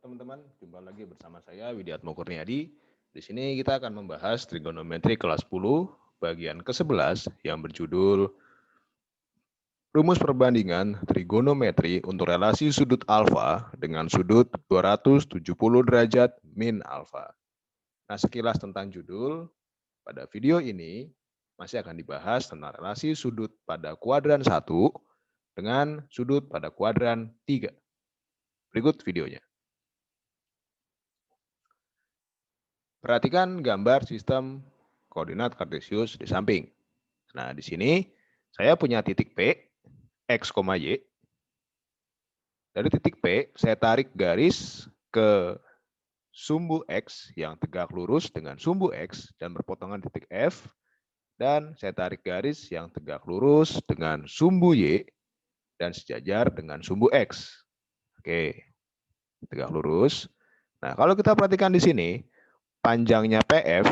teman-teman, jumpa lagi bersama saya Widiatmo Kurniadi. Di sini kita akan membahas trigonometri kelas 10 bagian ke-11 yang berjudul Rumus perbandingan trigonometri untuk relasi sudut alfa dengan sudut 270 derajat min alfa. Nah, sekilas tentang judul, pada video ini masih akan dibahas tentang relasi sudut pada kuadran 1 dengan sudut pada kuadran 3. Berikut videonya. Perhatikan gambar sistem koordinat kartesius di samping. Nah, di sini saya punya titik P, X, Y. Dari titik P, saya tarik garis ke sumbu X yang tegak lurus dengan sumbu X dan berpotongan titik F. Dan saya tarik garis yang tegak lurus dengan sumbu Y dan sejajar dengan sumbu X. Oke, tegak lurus. Nah, kalau kita perhatikan di sini, panjangnya PF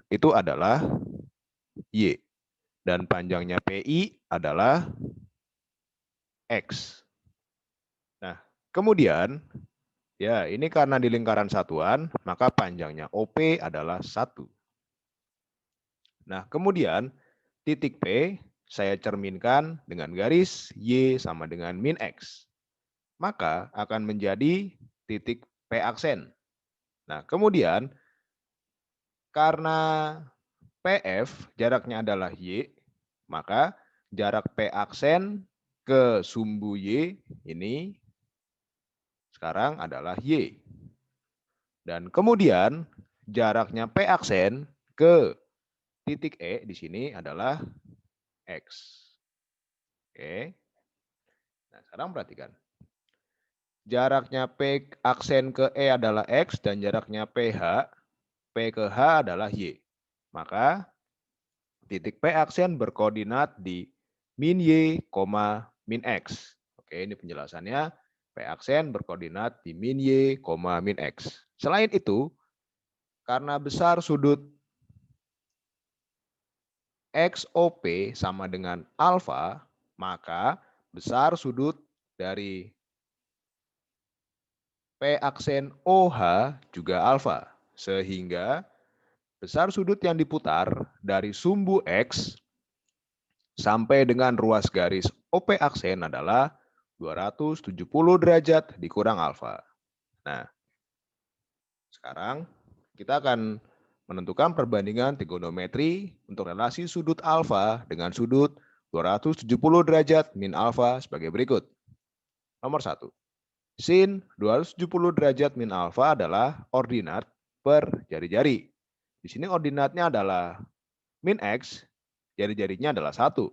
itu adalah Y. Dan panjangnya PI adalah X. Nah, kemudian, ya ini karena di lingkaran satuan, maka panjangnya OP adalah 1. Nah, kemudian titik P saya cerminkan dengan garis Y sama dengan min X. Maka akan menjadi titik P aksen. Nah, kemudian karena PF jaraknya adalah Y, maka jarak P aksen ke sumbu Y ini sekarang adalah Y. Dan kemudian jaraknya P aksen ke titik E di sini adalah X. Oke. Nah, sekarang perhatikan. Jaraknya P aksen ke E adalah X dan jaraknya PH, P ke H adalah Y. Maka titik P aksen berkoordinat di min Y, min X. Oke, ini penjelasannya. P aksen berkoordinat di min Y, min X. Selain itu, karena besar sudut XOP sama dengan alfa, maka besar sudut dari P aksen OH juga alfa. Sehingga besar sudut yang diputar dari sumbu X sampai dengan ruas garis OP aksen adalah 270 derajat dikurang alfa. Nah, sekarang kita akan menentukan perbandingan trigonometri untuk relasi sudut alfa dengan sudut 270 derajat min alfa sebagai berikut. Nomor 1. Sin 270 derajat min alfa adalah ordinat per jari-jari. Di sini ordinatnya adalah min X, jari-jarinya adalah 1.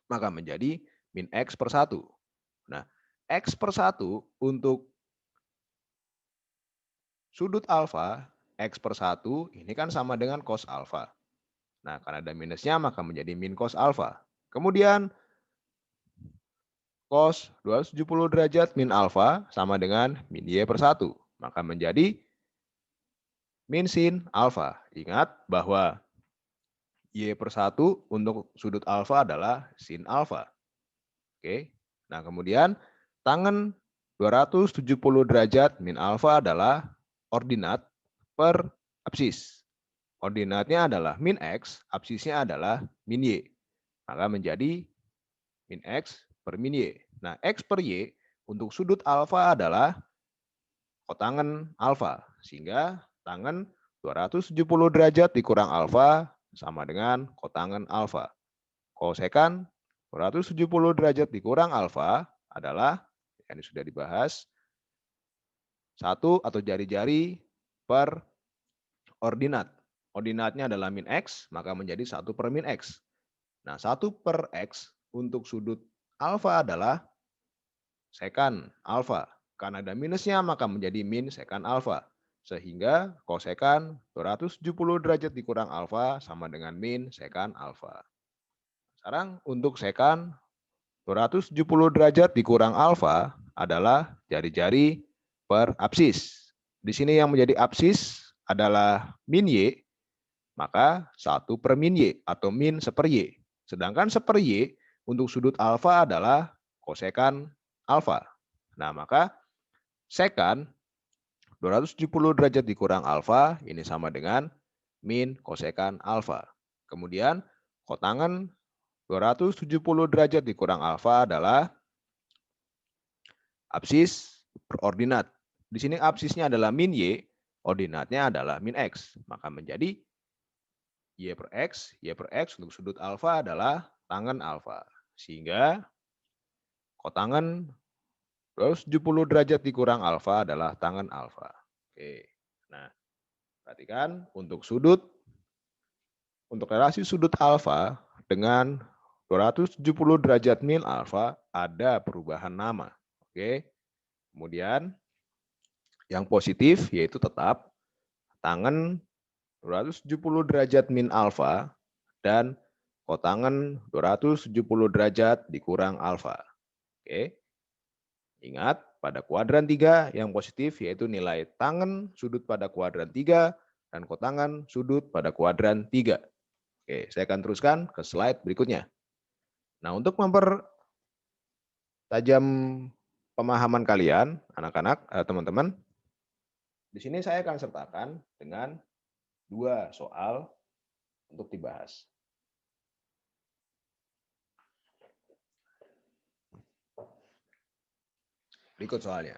Maka menjadi min X per 1. Nah, X per 1 untuk sudut alfa, X per 1 ini kan sama dengan cos alfa. Nah, karena ada minusnya maka menjadi min cos alfa. Kemudian cos 270 derajat min alfa sama dengan min Y per 1. Maka menjadi min sin alfa. Ingat bahwa Y per 1 untuk sudut alfa adalah sin alfa. Oke. Nah, kemudian tangen 270 derajat min alfa adalah ordinat per absis. Ordinatnya adalah min X, absisnya adalah min Y. Maka menjadi min X per min Y. Nah, X per Y untuk sudut alfa adalah kotangen alfa. Sehingga tangen 270 derajat dikurang alfa sama dengan kotangen alfa. Kosekan 270 derajat dikurang alfa adalah, ini sudah dibahas, 1 atau jari-jari per ordinat. Ordinatnya adalah min X, maka menjadi 1 per min X. Nah, 1 per X untuk sudut alfa adalah sekan alfa. Karena ada minusnya, maka menjadi min sekan alfa. Sehingga kosekan 270 derajat dikurang alfa sama dengan min sekan alfa. Sekarang untuk sekan 270 derajat dikurang alfa adalah jari-jari per absis. Di sini yang menjadi absis adalah min Y, maka 1 per min Y atau min seper Y. Sedangkan seper Y untuk sudut alfa adalah kosekan alfa. Nah, maka sekan 270 derajat dikurang alfa, ini sama dengan min kosekan alfa. Kemudian kotangen 270 derajat dikurang alfa adalah absis berordinat. Di sini absisnya adalah min Y, ordinatnya adalah min X. Maka menjadi Y per X untuk sudut alfa adalah tangen alfa. Sehingga kotangen 270 derajat dikurang alfa adalah tangen alfa. Oke. Nah, perhatikan untuk relasi sudut alfa dengan 270 derajat min alfa ada perubahan nama. Oke. Kemudian yang positif yaitu tetap tangen 270 derajat min alfa dan kotangen 270 derajat dikurang alfa. Oke. Ingat, pada kuadran 3 yang positif yaitu nilai tangen sudut pada kuadran 3 dan kotangan sudut pada kuadran 3. Oke, saya akan teruskan ke slide berikutnya. Nah, untuk mempertajam pemahaman kalian, anak-anak, teman-teman, di sini saya akan sertakan dengan 2 soal untuk dibahas. Berikut soalnya.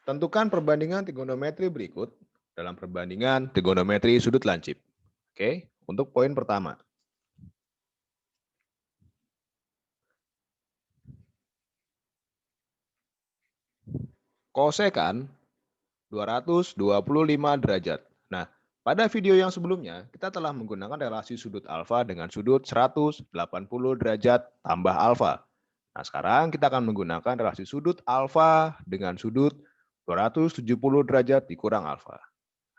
Tentukan perbandingan trigonometri berikut dalam perbandingan trigonometri sudut lancip. Oke, untuk poin pertama. Kosekan 225 derajat. Nah, pada video yang sebelumnya, kita telah menggunakan relasi sudut alfa dengan sudut 180 derajat tambah alfa. Nah, sekarang kita akan menggunakan relasi sudut alfa dengan sudut 270 derajat dikurang alfa.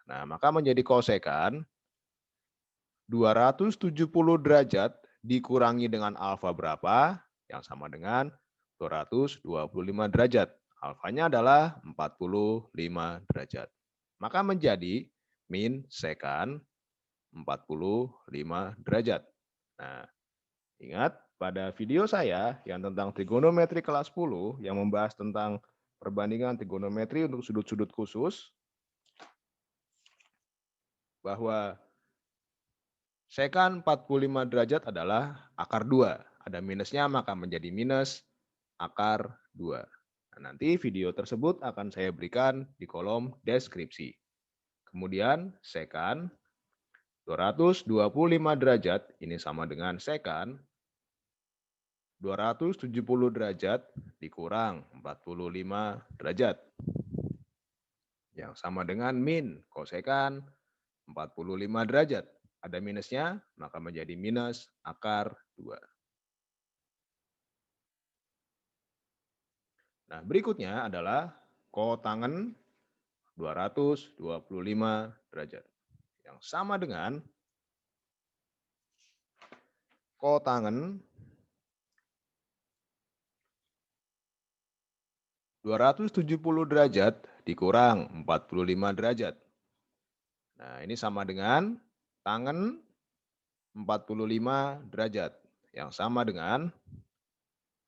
Nah, maka menjadi kosekan 270 derajat dikurangi dengan alfa berapa? Yang sama dengan 225 derajat. Alfanya adalah 45 derajat. Maka menjadi min sekan 45 derajat. Nah, ingat pada video saya yang tentang trigonometri kelas 10 yang membahas tentang perbandingan trigonometri untuk sudut-sudut khusus, bahwa sekan 45 derajat adalah akar 2. Ada minusnya maka menjadi minus akar 2. Nah, nanti video tersebut akan saya berikan di kolom deskripsi. Kemudian sekan 225 derajat ini sama dengan sekan 270 derajat dikurang 45 derajat. Yang sama dengan min kosekan 45 derajat. Ada minusnya, maka menjadi minus akar 2. Nah, berikutnya adalah kotangen 225 derajat. Yang sama dengan kotangen 270 derajat dikurang 45 derajat. Nah, ini sama dengan tangen 45 derajat. Yang sama dengan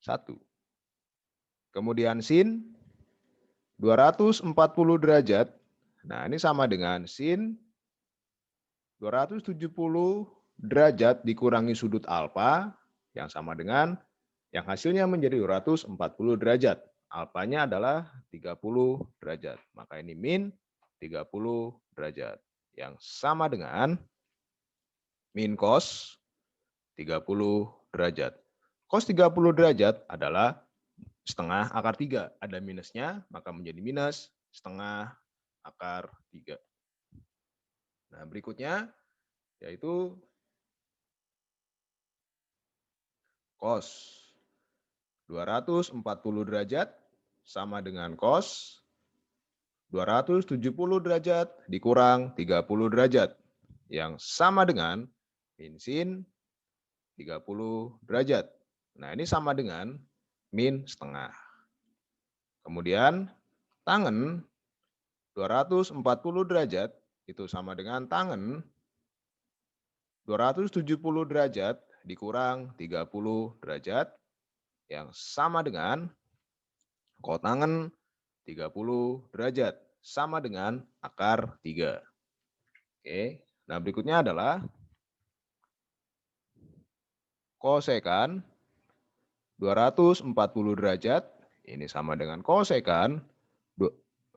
1. Kemudian sin 240 derajat. Nah, ini sama dengan sin 270 derajat dikurangi sudut alfa yang sama dengan yang hasilnya menjadi 240 derajat. Alfanya adalah 30 derajat. Maka ini min 30 derajat. Yang sama dengan min cos 30 derajat. Cos 30 derajat adalah setengah akar 3. Ada minusnya, maka menjadi minus setengah akar 3. Nah, berikutnya yaitu cos 240 derajat sama dengan cos 270 derajat dikurang 30 derajat. Yang sama dengan min sin 30 derajat. Nah, ini sama dengan min setengah. Kemudian tangen 240 derajat itu sama dengan tangen 270 derajat dikurang 30 derajat yang sama dengan kotangen 30 derajat. sama dengan akar 3. Oke, nah berikutnya adalah kosekan 240 derajat, ini sama dengan kosekan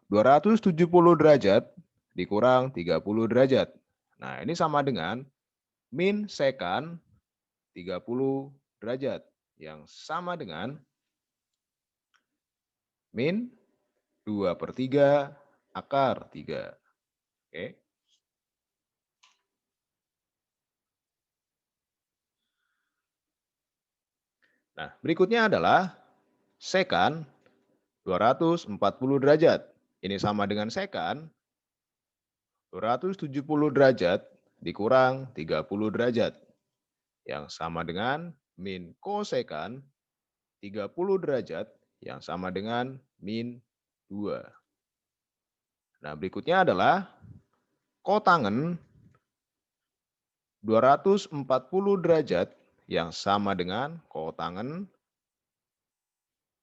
270 derajat dikurang 30 derajat. Nah, ini sama dengan min sekan 30 derajat, yang sama dengan min 2/3 akar 3. Oke. Nah, berikutnya adalah sekan 240 derajat. Ini sama dengan sekan 270 derajat dikurang 30 derajat. Yang sama dengan min kosekan 30 derajat yang sama dengan min 2. Nah, berikutnya adalah kotangen 240 derajat yang sama dengan kotangen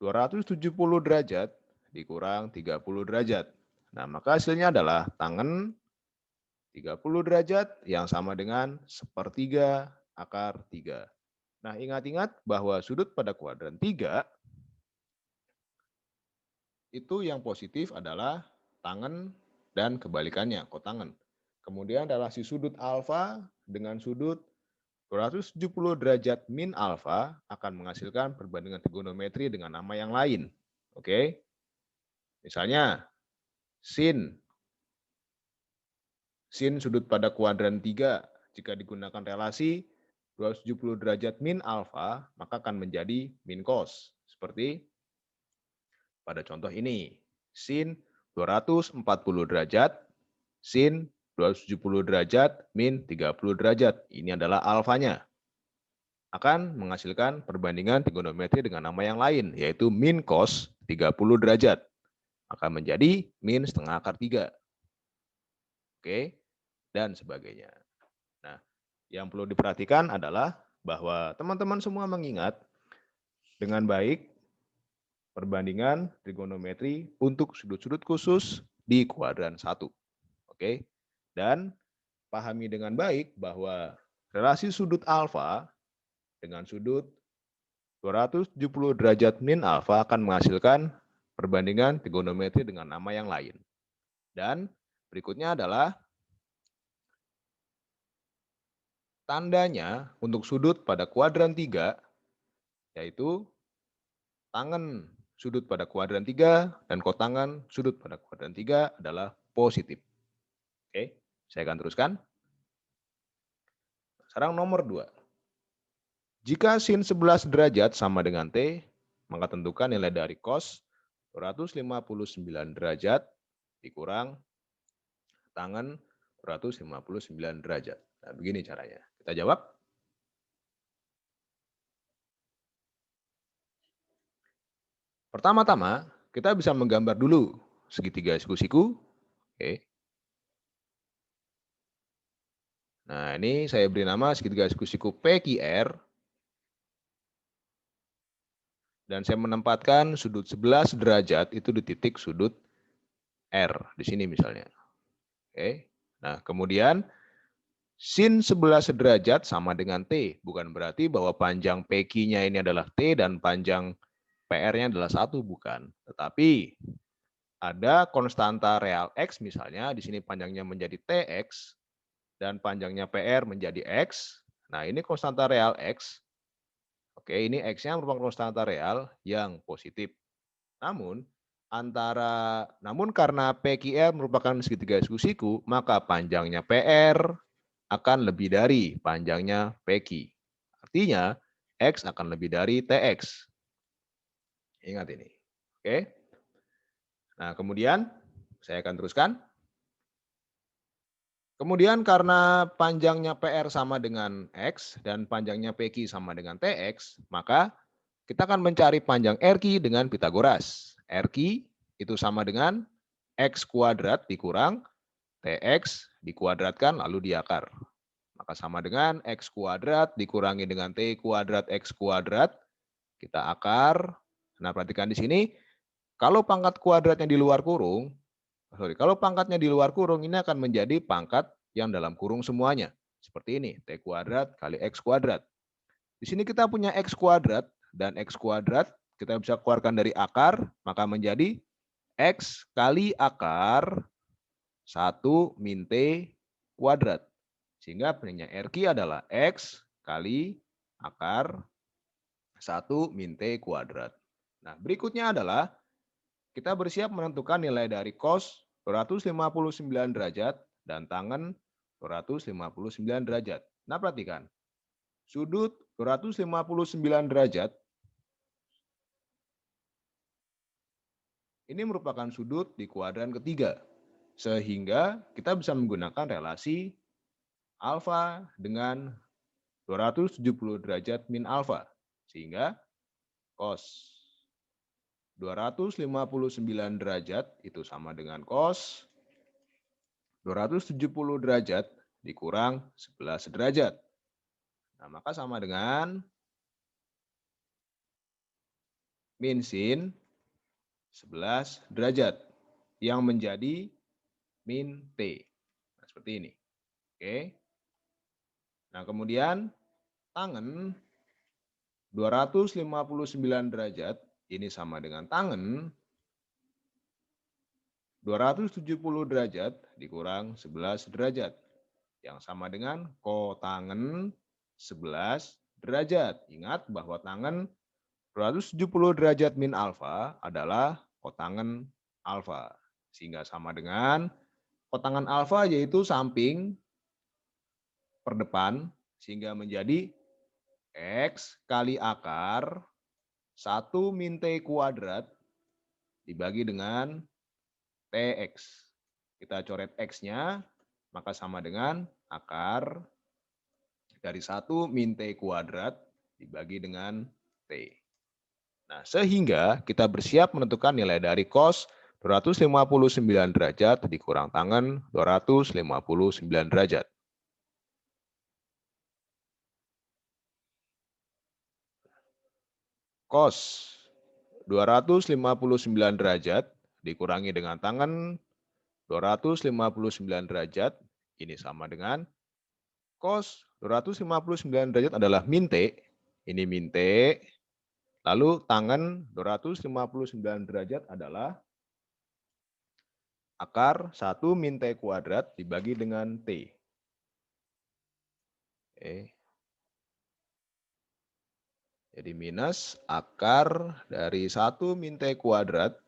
270 derajat dikurang 30 derajat. Nah, maka hasilnya adalah tangen 30 derajat yang sama dengan 1/3 akar 3. Nah, ingat-ingat bahwa sudut pada kuadran 3 itu yang positif adalah tangen dan kebalikannya, kotangen. Kemudian relasi sudut alfa dengan sudut 270 derajat min alfa akan menghasilkan perbandingan trigonometri dengan nama yang lain. Oke. Misalnya sin sudut pada kuadran 3 jika digunakan relasi 270 derajat min alfa maka akan menjadi min cos. Seperti pada contoh ini. Sin 240 derajat sin 270 derajat min 30 derajat. Ini adalah alfanya. Akan menghasilkan perbandingan trigonometri dengan nama yang lain, yaitu min cos 30 derajat. Akan menjadi min setengah akar 3. Oke, dan sebagainya. Nah, yang perlu diperhatikan adalah bahwa teman-teman semua mengingat dengan baik perbandingan trigonometri untuk sudut-sudut khusus di kuadran 1. Oke, dan pahami dengan baik bahwa relasi sudut alfa dengan sudut 270 derajat min alfa akan menghasilkan perbandingan trigonometri dengan nama yang lain. Dan berikutnya adalah tandanya untuk sudut pada kuadran 3, yaitu tangen sudut pada kuadran 3 dan kotangen sudut pada kuadran 3 adalah positif. Oke, saya akan teruskan. Sekarang nomor 2. Jika sin 11 derajat sama dengan T, maka tentukan nilai dari cos 259 derajat dikurang tangen 259 derajat. Nah, begini caranya. Kita jawab. Pertama-tama, kita bisa menggambar dulu segitiga siku-siku. Oke. Nah, ini saya beri nama segitiga siku-siku PQR. Dan saya menempatkan sudut 11 derajat itu di titik sudut R. Di sini misalnya. Oke. Nah, kemudian sin 11 derajat sama dengan T. Bukan berarti bahwa panjang PQ-nya ini adalah T dan panjang PR-nya adalah 1, bukan. Tetapi ada konstanta real X misalnya, di sini panjangnya menjadi TX, dan panjangnya PR menjadi X. Nah, ini konstanta real X. Oke, ini X-nya merupakan konstanta real yang positif. Namun karena PQR merupakan segitiga siku-siku, maka panjangnya PR akan lebih dari panjangnya PQ. Artinya, X akan lebih dari TX. Ingat ini. Oke. Nah, kemudian saya akan teruskan. Kemudian karena panjangnya PR sama dengan X dan panjangnya PQ sama dengan TX, maka kita akan mencari panjang RQ dengan Pitagoras. RQ itu sama dengan X kuadrat dikurang TX dikuadratkan lalu diakar. Maka sama dengan X kuadrat dikurangi dengan T kuadrat X kuadrat. Kita akar. Nah, perhatikan di sini. Kalau pangkat kuadratnya di luar kurung, Kalau pangkatnya di luar kurung, ini akan menjadi pangkat yang dalam kurung semuanya. Seperti ini, T kuadrat kali X kuadrat. Di sini kita punya X kuadrat, dan X kuadrat kita bisa keluarkan dari akar, maka menjadi X kali akar 1 min T kuadrat. Sehingga penanya RQ adalah X kali akar 1 min T kuadrat. Nah, berikutnya adalah kita bersiap menentukan nilai dari cos 259 derajat dan tangen 259 derajat. Nah, perhatikan. Sudut 259 derajat ini merupakan sudut di kuadran ketiga. Sehingga kita bisa menggunakan relasi alfa dengan 270 derajat min alfa. Sehingga cos 259 derajat itu sama dengan cos 270 derajat dikurang 11 derajat. Nah, maka sama dengan min sin 11 derajat yang menjadi min T. Nah, seperti ini. Oke. Nah, kemudian tangen 259 derajat ini sama dengan tangen 270 derajat dikurang 11 derajat yang sama dengan kotangen 11 derajat. Ingat bahwa tangen 270 derajat min alfa adalah kotangen alfa. Sehingga sama dengan kotangen alfa yaitu samping per depan, sehingga menjadi X kali akar 1 min T kuadrat dibagi dengan TX. Kita coret X-nya, maka sama dengan akar dari 1 min T kuadrat dibagi dengan T. Nah, sehingga kita bersiap menentukan nilai dari cos 259 derajat dikurang tangen 259 derajat. Cos 259 derajat dikurangi dengan tangen 259 derajat, ini sama dengan cos 259 derajat adalah min T, ini min T, lalu tangen 259 derajat adalah akar 1 min T kuadrat dibagi dengan T. Oke. Jadi minus akar dari 1 min T kuadrat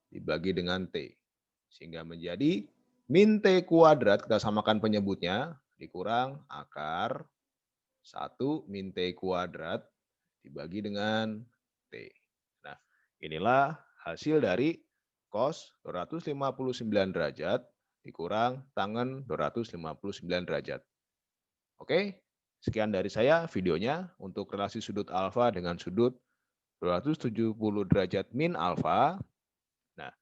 dibagi dengan T. Sehingga menjadi min T kuadrat, kita samakan penyebutnya, dikurang akar 1 min T kuadrat dibagi dengan T. Nah, inilah hasil dari cos 259 derajat dikurang tangen 259 derajat. Oke, sekian dari saya videonya untuk relasi sudut alfa dengan sudut 270 derajat min alfa. Nah,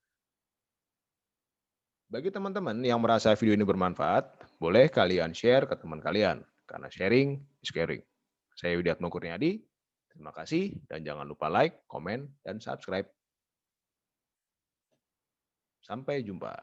bagi teman-teman yang merasa video ini bermanfaat, boleh kalian share ke teman kalian, karena sharing is caring. Saya Widiatmo Kurniadi, terima kasih, dan jangan lupa like, komen, dan subscribe. Sampai jumpa.